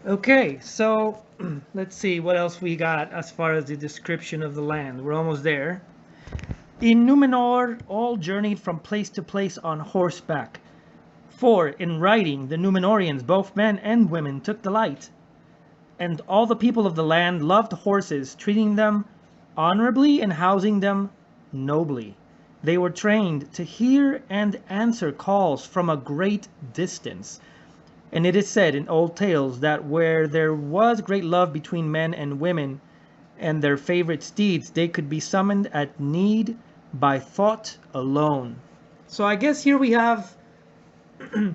Okay, so let's see what else we got as far as the description of the land. We're almost there. In Numenor, all journeyed from place to place on horseback. For in riding, the Numenorians, both men and women, took delight. And all the people of the land loved horses, treating them honorably and housing them nobly. They were trained to hear and answer calls from a great distance. And it is said in old tales that where there was great love between men and women and their favorite steeds, they could be summoned at need by thought alone. So I guess here we have an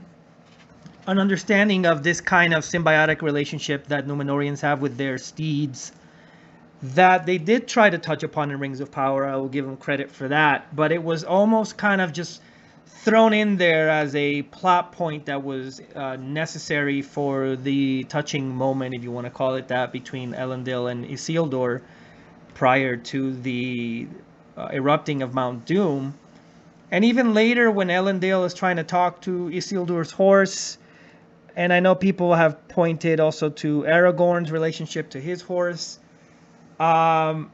understanding of this kind of symbiotic relationship that Numenorians have with their steeds that they did try to touch upon in Rings of Power. I will give them credit for that, but it was almost kind of just thrown in there as a plot point that was necessary for the touching moment, if you want to call it that, between Elendil and Isildur prior to the erupting of Mount Doom. And even later, when Elendil is trying to talk to Isildur's horse, and I know people have pointed also to Aragorn's relationship to his horse. Um,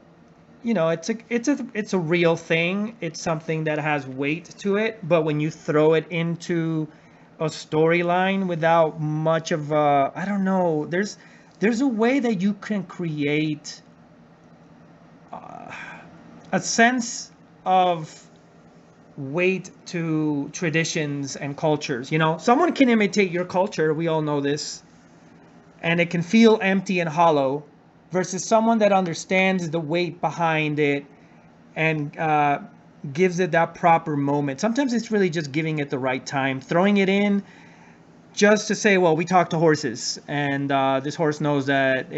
it's a real thing. It's something that has weight to it. But when you throw it into a storyline without much of a, I don't know, there's a way that you can create a sense of weight to traditions and cultures. Someone can imitate your culture. We all know this, and it can feel empty and hollow, versus someone that understands the weight behind it and gives it that proper moment. Sometimes it's really just giving it the right time, throwing it in just to say, well, we talk to horses, and this horse knows that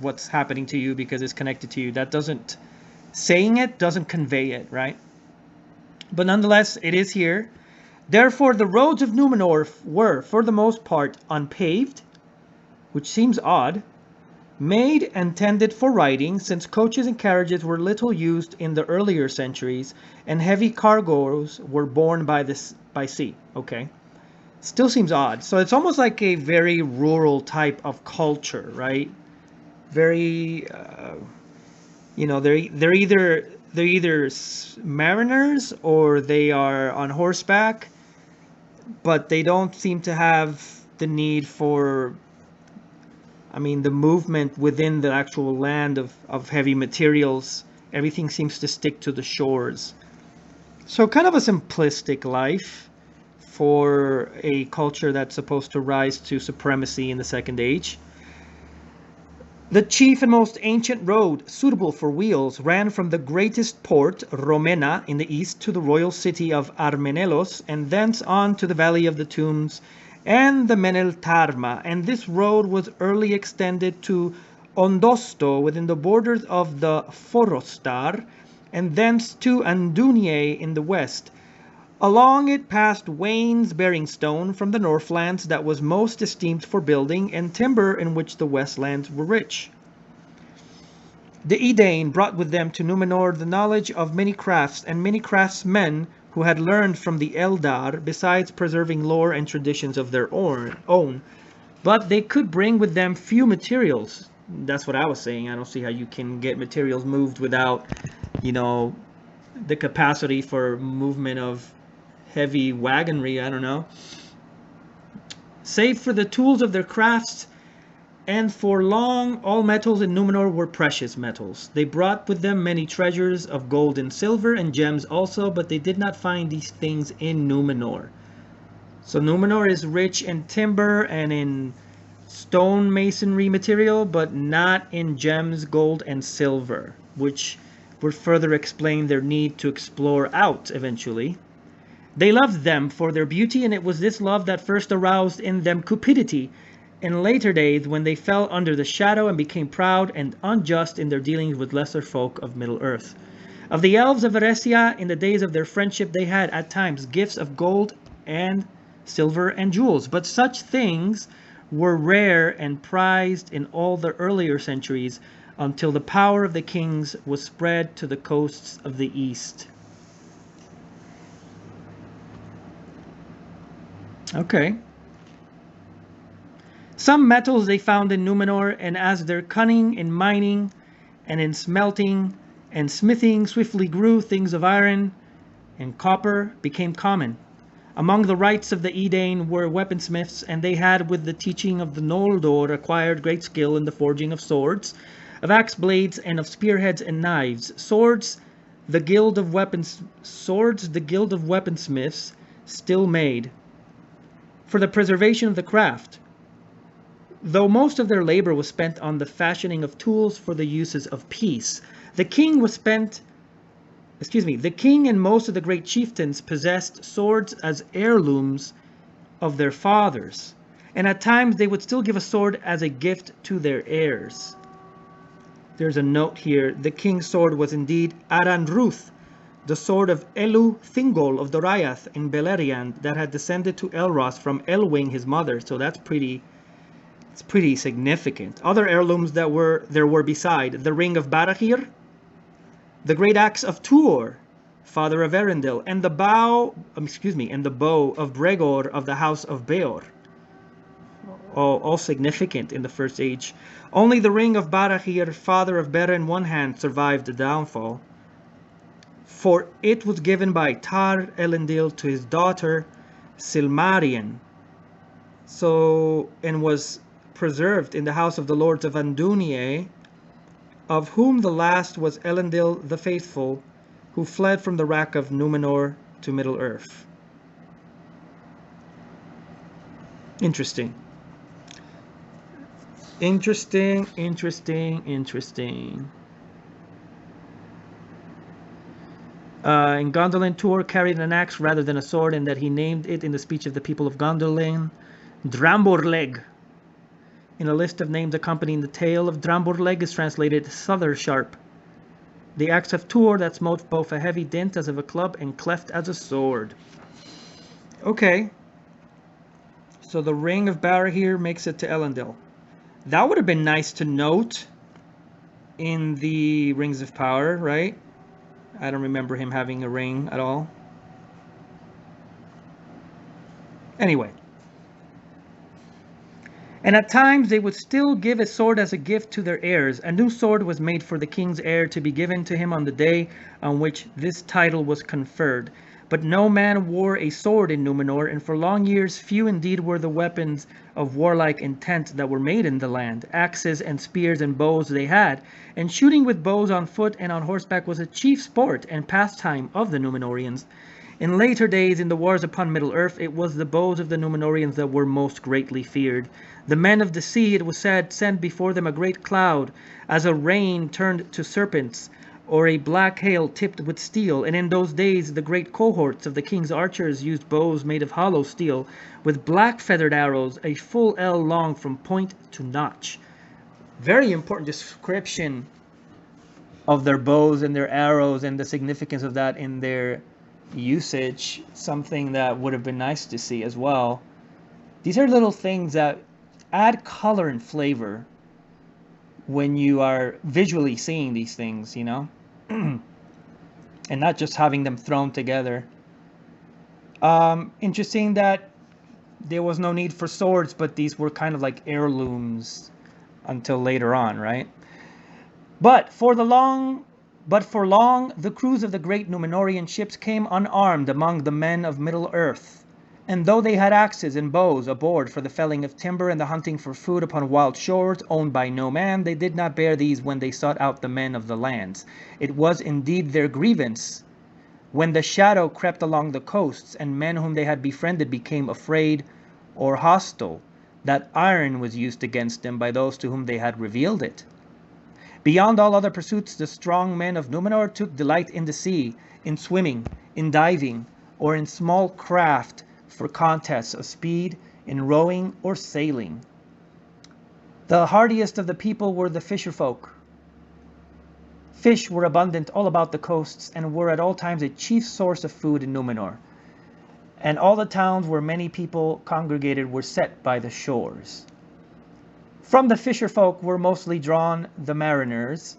what's happening to you because it's connected to you. That doesn't saying it doesn't convey it, right? But nonetheless, it is here. Therefore, the roads of Numenor were, for the most part, unpaved, which seems odd, made and tended for riding, since coaches and carriages were little used in the earlier centuries, and heavy cargoes were borne by sea. Okay, still seems odd. So it's almost like a very rural type of culture, right? Very, they're either mariners or they are on horseback, but they don't seem to have the need for, the movement within the actual land of heavy materials. Everything seems to stick to the shores. So, kind of a simplistic life for a culture that's supposed to rise to supremacy in the Second Age. The chief and most ancient road suitable for wheels ran from the greatest port, Romena, in the east to the royal city of Armenelos, and thence on to the valley of the tombs and the Meneltarma, and this road was early extended to Ondosto within the borders of the Forostar, and thence to Anduniae in the west. Along it passed wains bearing stone from the Northlands that was most esteemed for building, and timber in which the Westlands were rich. The Edain brought with them to Numenor the knowledge of many crafts and many craftsmen who had learned from the Eldar, besides preserving lore and traditions of their own. But they could bring with them few materials. That's what I was saying. I don't see how you can get materials moved without, you know, the capacity for movement of heavy wagonry. I don't know. Save for the tools of their crafts, and for long all metals in Numenor were precious metals. They brought with them many treasures of gold and silver and gems also, but they did not find these things in Numenor. So Numenor is rich in timber and in stone masonry material, but not in gems, gold, and silver, which would further explain their need to explore out eventually. They loved them for their beauty, and it was this love that first aroused in them cupidity in later days, when they fell under the shadow and became proud and unjust in their dealings with lesser folk of Middle-earth. Of the elves of Eresia, in the days of their friendship, they had at times gifts of gold and silver and jewels, but such things were rare and prized in all the earlier centuries, until the power of the kings was spread to the coasts of the east. Okay. Some metals they found in Numenor, and as their cunning in mining and in smelting and smithing swiftly grew, things of iron and copper became common. Among the rights of the Edain were weaponsmiths, and they had, with the teaching of the Noldor, acquired great skill in the forging of swords, of axe blades, and of spearheads and knives. Swords, the guild of weaponsmiths still made for the preservation of the craft, though most of their labor was spent on the fashioning of tools for the uses of peace. The king and most of the great chieftains possessed swords as heirlooms of their fathers, and at times they would still give a sword as a gift to their heirs. There's a note here. The king's sword was indeed Aranruth, the sword of Elu Thingol of Doriath in Beleriand that had descended to Elros from Elwing, his mother. So that's pretty significant. Other heirlooms there were beside the ring of Barahir, the great axe of Tuor, father of Erendil, and the bow of Bregor of the house of Beor. All significant in the First Age. Only the ring of Barahir, father of Bera in one hand, survived the downfall, for it was given by Tar Elendil to his daughter Silmarien, and was preserved in the house of the lords of Andúnië, of whom the last was Elendil the Faithful, who fled from the wrack of Numenor to Middle-earth. Interesting. In Gondolin, Tuor carried an axe rather than a sword, and that he named it in the speech of the people of Gondolin Dramborleg. In a list of names accompanying the tale of Dramborleg is translated Souther Sharp. The axe of Tuor that smote both a heavy dint as of a club and cleft as a sword. Okay. So the ring of Barahir makes it to Elendil. That would have been nice to note in the Rings of Power, right? I don't remember him having a ring at all. Anyway. And at times they would still give a sword as a gift to their heirs. A new sword was made for the king's heir to be given to him on the day on which this title was conferred. But no man wore a sword in Numenor, and for long years few indeed were the weapons of warlike intent that were made in the land. Axes and spears and bows they had, and shooting with bows on foot and on horseback was a chief sport and pastime of the Numenorians. In later days, in the wars upon Middle-earth, it was the bows of the Numenorians that were most greatly feared. The men of the sea, it was said, sent before them a great cloud, as a rain turned to serpents, or a black hail tipped with steel. And in those days the great cohorts of the king's archers used bows made of hollow steel, with black feathered arrows, a full ell long from point to notch. Very important description of their bows and their arrows and the significance of that in their usage. Something that would have been nice to see as well. These are little things that add color and flavor when you are visually seeing these things, you know, and not just having them thrown together. Interesting that there was no need for swords, but these were kind of like heirlooms until later on, right? But for long, the crews of the great Numenorian ships came unarmed among the men of Middle-earth. And though they had axes and bows aboard for the felling of timber and the hunting for food upon wild shores owned by no man, they did not bear these when they sought out the men of the lands. It was indeed their grievance when the shadow crept along the coasts, and men whom they had befriended became afraid or hostile, that iron was used against them by those to whom they had revealed it. Beyond all other pursuits, the strong men of Numenor took delight in the sea, in swimming, in diving, or in small craft for contests of speed, in rowing or sailing. The hardiest of the people were the fisher folk. Fish were abundant all about the coasts and were at all times a chief source of food in Numenor. And all the towns where many people congregated were set by the shores. From the fisher folk were mostly drawn the mariners,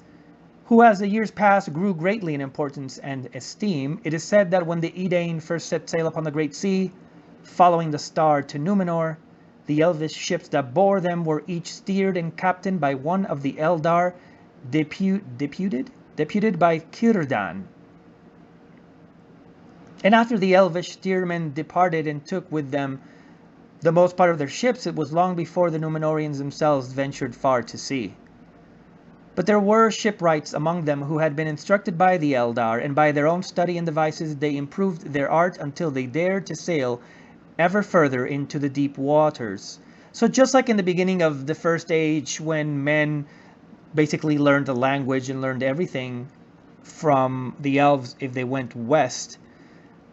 who as the years passed grew greatly in importance and esteem. It is said that when the Edain first set sail upon the great sea, following the star to Numenor, The elvish ships that bore them were each steered and captained by one of the Eldar, deputed by Círdan. And after the elvish steersmen departed and took with them the most part of their ships, it was long before the Numenorians themselves ventured far to sea. But there were shipwrights among them who had been instructed by the Eldar, and by their own study and devices they improved their art until they dared to sail ever further into the deep waters. So just like in the beginning of the First Age, when men basically learned the language and learned everything from the elves if they went west,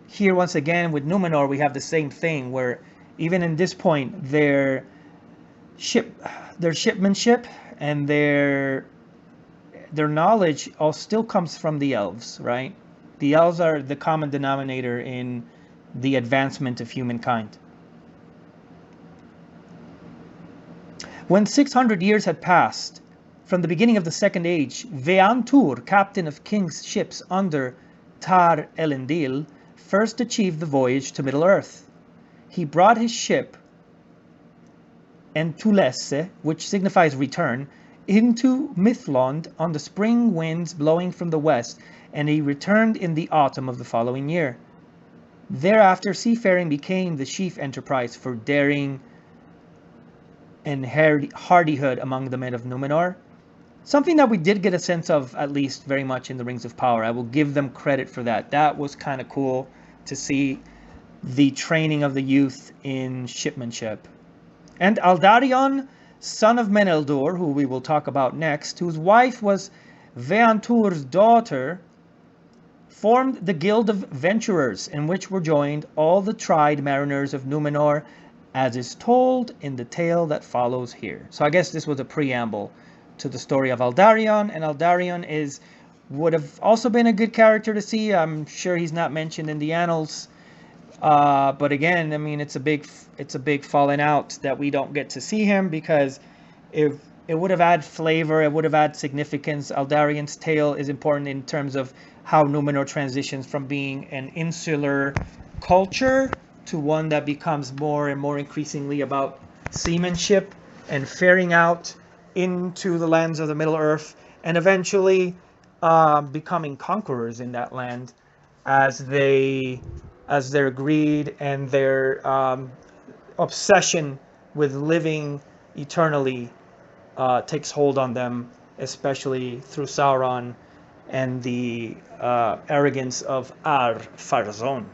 here once again with Numenor we have the same thing, where even in this point their shipmanship and their knowledge all still comes from the elves, right? The elves are the common denominator in the advancement of humankind. When 600 years had passed from the beginning of the Second Age, Veantur, captain of king's ships under Tar Elendil, first achieved the voyage to Middle-earth. He brought his ship, Entulesse, which signifies return, into Mithlond on the spring winds blowing from the west, and he returned in the autumn of the following year. Thereafter, seafaring became the chief enterprise for daring and hardihood among the men of Numenor. Something that we did get a sense of, at least very much in the Rings of Power. I will give them credit for that. That was kind of cool to see the training of the youth in shipmanship. And Aldarion, son of Meneldur, who we will talk about next, whose wife was Veantur's daughter, formed the Guild of Venturers, in which were joined all the tried mariners of Numenor, as is told in the tale that follows here. So I guess this was a preamble to the story of Aldarion, and Aldarion would have also been a good character to see. I'm sure he's not mentioned in the annals, but again, I mean, it's a big falling out that we don't get to see him, because if it would have added flavor, it would have added significance. Aldarion's tale is important in terms of how Numenor transitions from being an insular culture to one that becomes more and more increasingly about seamanship and faring out into the lands of the Middle-earth, and eventually becoming conquerors in that land as their greed and their obsession with living eternally takes hold on them, especially through Sauron and the arrogance of Ar-Pharazôn.